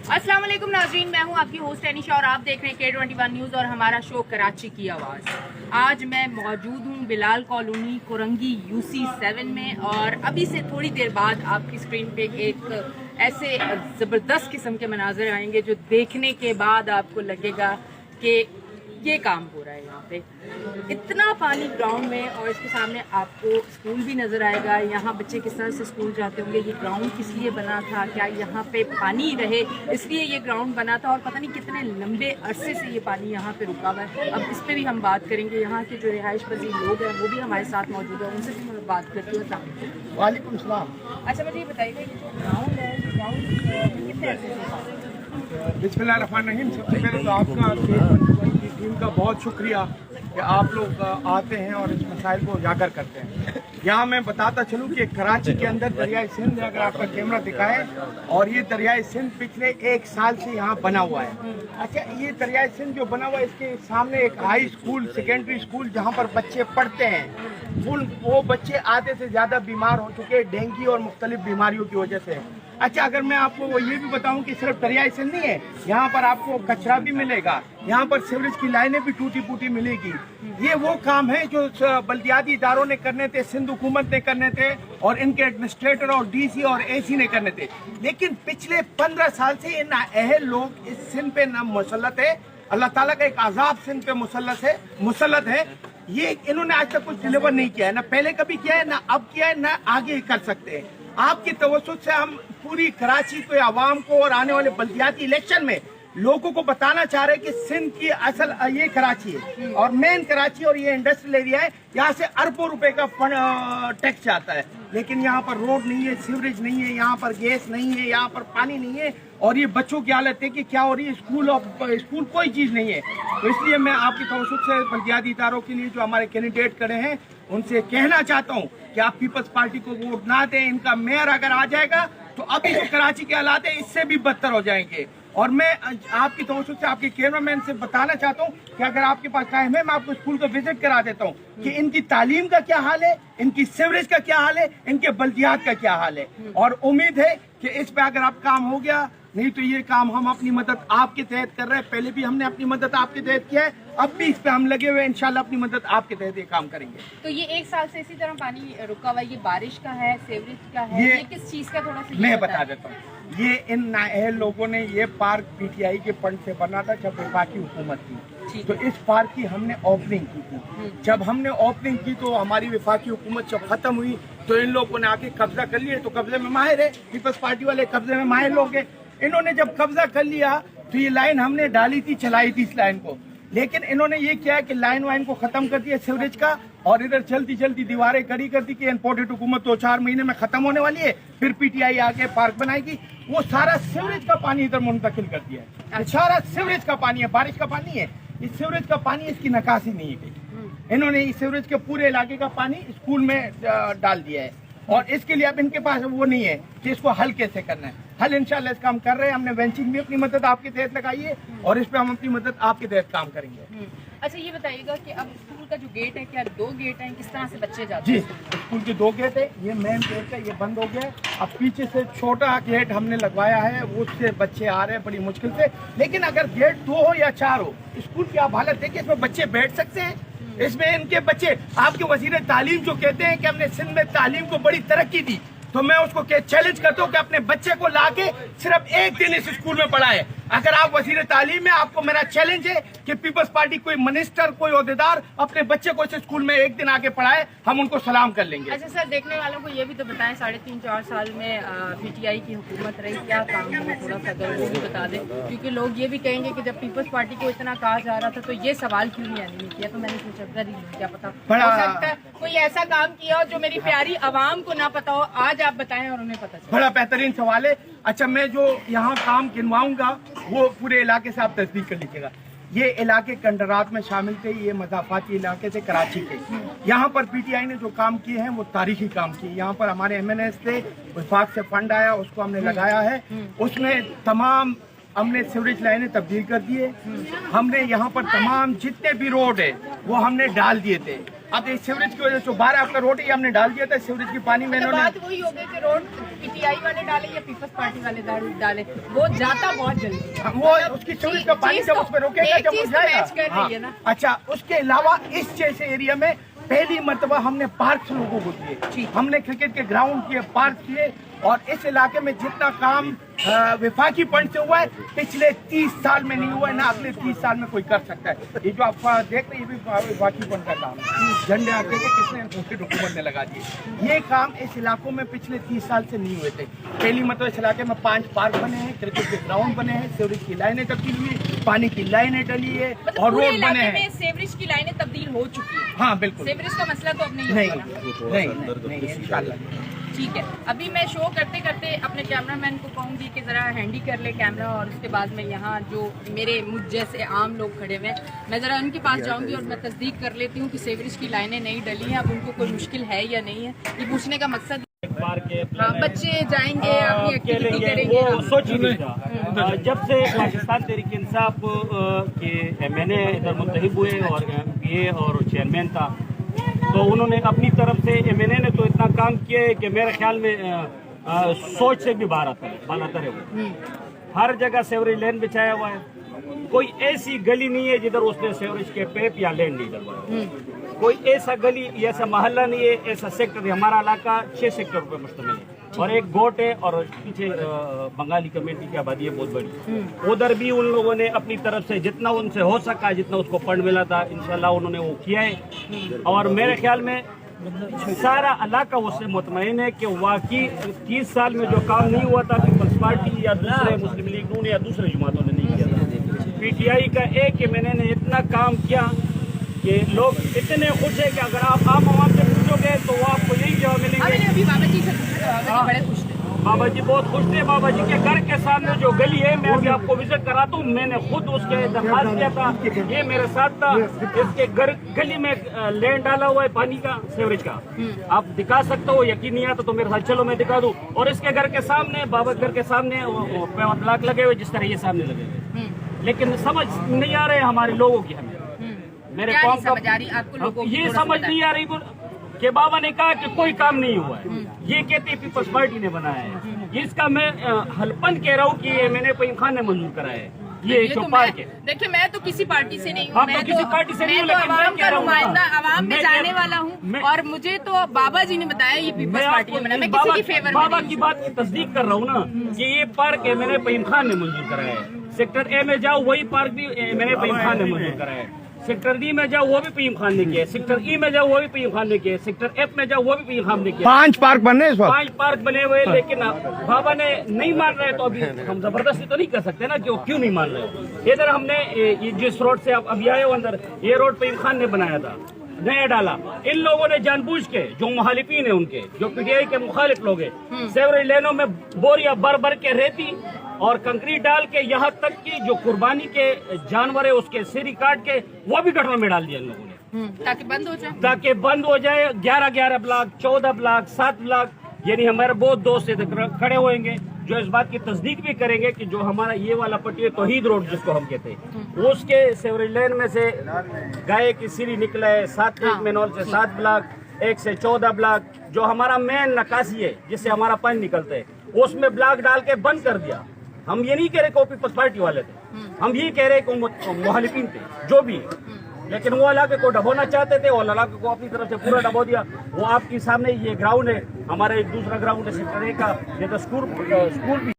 अस्सलाम वालेकुम नाज़रीन, मैं हूं आपकी होस्ट एनिशा और आप देख रहे हैं K21 न्यूज़ और हमारा शो कराची की आवाज़। आज मैं मौजूद हूं बिलाल कॉलोनी कोरंगी UC7 में और अभी से थोड़ी देर बाद आपकी स्क्रीन पे एक ऐसे ज़बरदस्त किस्म के मनाज़र आएंगे जो देखने के बाद आपको लगेगा कि ये काम हो रहा है यहाँ पे। इतना पानी ग्राउंड में और इसके सामने आपको स्कूल भी नज़र आएगा। यहाँ बच्चे किस तरह से स्कूल जाते होंगे। ये ग्राउंड किस लिए बना था, क्या यहाँ पे पानी रहे इसलिए ये ग्राउंड बना था और पता नहीं कितने लंबे अरसे से ये पानी यहाँ पे रुका हुआ है। अब इस पर भी हम बात करेंगे। यहाँ के जो रिहाइश पजीर लोग हैं वो भी हमारे साथ मौजूद है, उनसे भी मैं बात करती हूँ। वालेकुम सलाम। अच्छा मुझे ये बताइए कि जो ग्राउंड है, ग्राउंड कितने अरसे से? बिस्मिल्लाहिर्रहमानिर्रहीम। सबसे पहले तो आपका K21 की टीम का बहुत शुक्रिया कि आप लोग आते हैं और इस मसाइल को उजागर करते हैं। यहाँ मैं बताता चलूँ कि कराची के अंदर दरियाए सिंध, अगर आपका कैमरा दिखाए, और ये दरियाए सिंध पिछले 1 साल से यहाँ बना हुआ है। अच्छा, ये दरियाए सिंध जो बना हुआ है, इसके सामने एक हाई स्कूल, सेकेंडरी स्कूल जहाँ पर बच्चे पढ़ते हैं, वो बच्चे आधे से ज़्यादा बीमार हो चुके हैं डेंगू और मुख्तलिफ बीमारियों की वजह से। अच्छा, अगर मैं आपको वो ये भी बताऊं कि सिर्फ दरियाए सिंध नहीं है, यहाँ पर आपको कचरा भी मिलेगा, यहाँ पर सीवरेज की लाइनें भी टूटी फूटी मिलेगी। ये वो काम है जो बल्दियाती इदारों ने करने थे, सिंध हुकूमत ने करने थे और इनके एडमिनिस्ट्रेटर और DC और AC ने करने थे। लेकिन पिछले 15 साल से ये नाअहल लोग इस सिंध पे न मुसल्लत है। अल्लाह ताला का एक आज़ाब सिंध पे मुसल्लत है। ये इन्होंने आज तक कुछ डिलीवर नहीं किया है, ना पहले कभी किया है, ना अब किया है, ना आगे कर सकते हैं। आपकी तवज्जो से हम पूरी कराची को, आवाम को और आने वाले बल्दियाती इलेक्शन में लोगों को बताना चाह रहे हैं कि सिंध की असल ये कराची है और मेन कराची और ये इंडस्ट्रियल एरिया है। यहाँ से अरबों रुपए का टैक्स आता है, लेकिन यहाँ पर रोड नहीं है, सीवरेज नहीं है, यहाँ पर गैस नहीं है, यहाँ पर पानी नहीं है और ये बच्चों की हालत है कि क्या हो रही है, स्कूल कोई चीज़ नहीं है। तो इसलिए मैं आपकी तवज्जो से बल्दियाती इदारों के लिए जो हमारे कैंडिडेट खड़े हैं उनसे कहना चाहता हूँ कि आप पीपल्स पार्टी को वोट ना दें। इनका मेयर अगर आ जाएगा तो अभी जो कराची के हालात है इससे भी बदतर हो जाएंगे। और मैं आपकी तवज्जो से आपके कैमरामैन से बताना चाहता हूँ कि अगर आपके पास टाइम है, मैं आपको स्कूल को विजिट करा देता हूँ कि इनकी तालीम का क्या हाल है, इनकी सीवरेज का क्या हाल है, इनके बल्दियात का क्या हाल है। और उम्मीद है कि इस पे अगर आप काम हो गया, नहीं तो ये काम हम अपनी मदद आपके तहत कर रहे हैं। पहले भी हमने अपनी मदद आपके तहत किया है, अब भी इस पे हम लगे हुए हैं। इंशाल्लाह अपनी मदद आपके तहत ये काम करेंगे। तो ये 1 साल से इसी तरह पानी रुका हुआ है, ये बारिश का है, सीवरेज का है, ये किस चीज का, थोड़ा सा मैं बता देता हूँ। ये इन नाअहल लोगों ने ये पार्क PTI के फंड से बना था जब वफाकी हुकूमत थी, तो इस पार्क की हमने ओपनिंग की थी। जब हमने ओपनिंग की तो हमारी वफाकी हुकूमत जब खत्म हुई तो इन लोगों ने आके कब्जा कर लिया। तो कब्जे में माहिर है, पीपल्स पार्टी वाले कब्जे में माहिर लोग हैं। इन्होंने जब कब्जा कर लिया तो ये लाइन हमने डाली थी, चलाई थी इस लाइन को, लेकिन इन्होंने ये किया कि लाइन वाइन को खत्म कर दिया सीवरेज का, और इधर जल्दी दीवारें खड़ी कर दी कि इम्पोर्टेड हुकूमत 2-4 महीने में खत्म होने वाली है, फिर PTI आके पार्क बनाएगी। वो सारा सीवरेज का पानी इधर मुंतकिल कर दिया है। सारा सीवरेज का पानी है, बारिश का पानी है। इस सीवरेज का पानी, इसकी निकासी नहीं है गई। इन्होंने इस सीवरेज के पूरे इलाके का पानी स्कूल में डाल दिया है और इसके लिए अब इनके पास वो नहीं है कि इसको हल कैसे करना है। हल इंशाल्लाह इसका हम कर रहे हैं। हमने वेंचिंग भी अपनी मदद आपके तहत लगाई है और इस पे हम अपनी मदद आपके तहत काम करेंगे। अच्छा, ये बताइएगा कि अब स्कूल का जो गेट है, क्या 2 गेट हैं, किस तरह से बच्चे जाते जी, हैं? स्कूल के 2 गेट है। ये मेन गेट है, ये बंद हो गया। अब पीछे से छोटा गेट हमने लगवाया है, उससे बच्चे आ रहे हैं बड़ी मुश्किल से। लेकिन अगर गेट 2 हो या 4 हो, स्कूल की आप हालत देखिए, इसमें बच्चे बैठ सकते हैं। इसमें इनके बच्चे, आपके वजीर तालीम जो कहते हैं कि हमने सिंध में तालीम को बड़ी तरक्की दी, तो मैं उसको चैलेंज करता हूँ कि अपने बच्चे को लाके सिर्फ 1 दिन इस स्कूल में पढ़ाए। अगर आप वजीर तालीम में, आपको मेरा चैलेंज है कि पीपल्स पार्टी कोई मिनिस्टर, कोई ओहदेदार अपने बच्चे को इस स्कूल में 1 दिन आके पढ़ाए, हम उनको सलाम कर लेंगे। अच्छा सर, देखने वालों को ये भी तो बताएं, 3.5-4 साल में PTI की हुकूमत रही, क्या काम हुआ, थोड़ा सा अगर वो भी बता दें, क्योंकि लोग ये भी कहेंगे कि जब पीपल्स पार्टी को इतना कहा जा रहा था तो ये सवाल क्यों नहीं किया। तो मैंने सोचा क्या पता हो सकता है कोई ऐसा काम किया हो जो मेरी प्यारी आवाम को ना पता हो, आज आप बताएं और उन्हें पता चले। बड़ा बेहतरीन सवाल है। अच्छा, मैं जो यहाँ काम गिनवाऊंगा वो पूरे इलाके से आप तस्दीक कर लीजिएगा। ये इलाके कंडरात में शामिल थे, ये मज़ाफ़ाती इलाके थे कराची के। यहाँ पर PTI ने जो काम किए हैं वो तारीखी काम किए। यहाँ पर हमारे MNS थे, वफाक से फंड आया, उसको हमने लगाया है। उसमें तमाम हमने सीवरेज लाइनें तब्दील कर दिए। हमने यहाँ पर तमाम जितने भी रोड है वो हमने डाल दिए थे। अब इस सीवरेज की वजह से बाहर आपका रोड ही हमने डाल दिया था, सीवरेज की पानी में इन्होंने बात वही हो गई कि रोड पीटीआई वाले डाले या पीपल्स पार्टी वाले डाले, वो जाता बहुत जल्दी। वो उसकी सीवरेज का पानी जब उसमें रोकेगा जब वो जाएगा। हाँ, अच्छा, उसके अलावा इस जैसे एरिया में पहली मर्तबा हमने पार्क लोगों को दिए, हमने क्रिकेट के ग्राउंड किए, पार्क किए, और इस इलाके में जितना काम विफाकी फंड से हुआ है पिछले 30 साल में नहीं हुआ है, ना अगले 30 साल में कोई कर सकता है। ये जो आप देख रहे हैं ये भी विफाकी फंड का काम है, झंडे आके के किसने हुकूमत ने लगा दिए। ये काम इस इलाकों में पिछले 30 साल से नहीं हुए थे। पहली मतलब इस इलाके में 5 पार्क बने हैं, क्रिकेट के ग्राउंड बने हैं, सीवरेज की लाइनें तब्दील हुई, पानी की लाइनें डली है और रोड बने हैं। सीवरेज की लाइनें तब्दील हो चुकी है। हाँ बिल्कुल, सीवरेज का मसला तो अब नहीं इंशाल्लाह। ठीक है, अभी मैं शो करते करते अपने कैमरामैन को कहूँगी कि ज़रा हैंडी कर ले कैमरा, और उसके बाद में यहाँ जो मुझ जैसे आम लोग खड़े हुए हैं मैं ज़रा उनके पास जाऊँगी और मैं तस्दीक कर लेती हूँ कि सीवरेज की लाइनें नहीं डली हैं, अब उनको कोई मुश्किल है या नहीं है, ये पूछने का मकसद। हाँ, बच्चे जाएंगे अपनी एक्टिविटी करेंगे। वो सोच ही नहीं था। जब से पाकिस्तान तहरीक इंसाफ के मैंने इधर मुंतखब हुए और MPA और चेयरमैन था, तो उन्होंने अपनी तरफ से MNA ने तो इतना काम किया है कि मेरे ख्याल में सोच से भी बालातर है वो। हर जगह सेवरेज लेन बिछाया हुआ है, कोई ऐसी गली नहीं है जिधर उसने सेवरेज के पाइप या लेन नहीं डलवाया। कोई ऐसा गली, ऐसा मोहल्ला नहीं है, ऐसा सेक्टर है। हमारा इलाका 6 सेक्टर पर मुश्तमिल है और एक गोट है और पीछे बंगाली कम्युनिटी की आबादी है बहुत बड़ी। उधर भी उन लोगों ने अपनी तरफ से जितना उनसे हो सका, जितना उसको फंड मिला था, इंशाल्लाह उन्होंने वो किया है। और मेरे ख्याल में सारा इलाका उससे मुतमईन है कि वाकई 30 साल में जो काम नहीं हुआ था पीपल्स पार्टी या दूसरे मुस्लिम लीग नून या दूसरे जमातों ने नहीं किया था। PTI का एक MNA ने इतना काम किया कि लोग इतने खुश है कि अगर आप आम आवाम से पूछोगे तो वो आपको यही जवाब मिलेंगे। अभी बाबा जी से बड़े खुश थे, बाबा जी बहुत खुश थे। बाबा जी के घर के सामने जो गली है, मैं अभी आपको विजिट कराता हूँ, मैंने खुद उसके दरखास्त किया था, ये मेरे साथ था। इसके घर गली में लैंड डाला हुआ है पानी का, सीवरेज का, आप दिखा सकते हो। यकीन नहीं आता तो मेरे साथ चलो मैं दिखा दूँ। और इसके घर के सामने, बाबा घर के सामने ब्लॉक लगे हुए जिस तरह ये सामने लगे हुए, लेकिन समझ नहीं आ रहे हमारे लोगों की। हमें मेरे कौम का ये समझ नहीं आ रही कि बाबा ने कहा कि कोई काम नहीं हुआ है, ये कहते पीपल्स पार्टी ने बनाया है। इसका मैं हलपन कह रहा हूँ कि मैंने पईम खान ने मंजूर कराया है। ये जो पार्क है, देखिए मैं तो किसी पार्टी से नहीं हूँ, मैं तो किसी पार्टी से नहीं हूँ, लेकिन आवाम का नुमाइंदा, आवाम में जाने वाला हूँ, और मुझे तो बाबा जी ने बताया ये पीपल्स पार्टी ने बनाया। मैं किसी की फेवर में बाबा की बात की तस्दीक कर रहा हूँ ना कि ये पार्क है मैंने पईम खान ने मंजूर कराया है। सेक्टर A में जाओ वही पार्क भी मैंने पईम खान ने मंजूर कराया है। सेक्टर D में जाओ वो भी पईम खान ने किया है। सेक्टर E में जाओ वो भी पईम खान ने किया है। सेक्टर F में जाओ वो भी पईम खान ने किया है। 5 पार्क बने इस वक्त, 5 पार्क बने हुए, लेकिन बाबा ने नहीं मान रहे, तो अभी हम जबरदस्ती तो नहीं कर सकते ना कि वो क्यों नहीं मान रहे। इधर हमने ये जिस रोड से आप अभी आए हो अंदर, ये रोड पईम खान ने बनाया था, नया डाला। इन लोगों ने जानबूझ के, जो मुखालिफिन है उनके, जो PTI के मुखालिफ लोग हैं, सेवरेज लेनों में बोरिया भर भर के रेती और कंक्रीट डाल के, यहाँ तक कि जो कुर्बानी के जानवर है उसके सिर काट के वो भी गटरों में डाल दिया इन लोगों ने, ताकि बंद हो जाए, 11 ब्लॉक, 14 ब्लॉक, 7 ब्लॉक। यानी हमारे बहुत दोस्त खड़े होंगे जो इस बात की तस्दीक भी करेंगे कि जो हमारा ये वाला पट्टी है तौहीद रोड जिसको हम कहते हैं, उसके सेवरेज लेन में से गाय की सिरी निकला है 7 मेनोल से 7 ब्लॉक, 1 से 14 ब्लॉक। जो हमारा मेन नकासी है जिससे हमारा पानी निकलता है, उसमें ब्लॉक डाल के बंद कर दिया। हम ये नहीं कह रहे कि वो पीपल्स पार्टी वाले थे, हम ये कह रहे कि मुखालिफिन थे जो भी, लेकिन वो इलाके को डबोना चाहते थे और इलाके को अपनी तरफ से पूरा डबो दिया। वो आपके सामने ये ग्राउंड है, हमारा एक दूसरा ग्राउंड है सेक्टर A का, ये तो स्कूल भी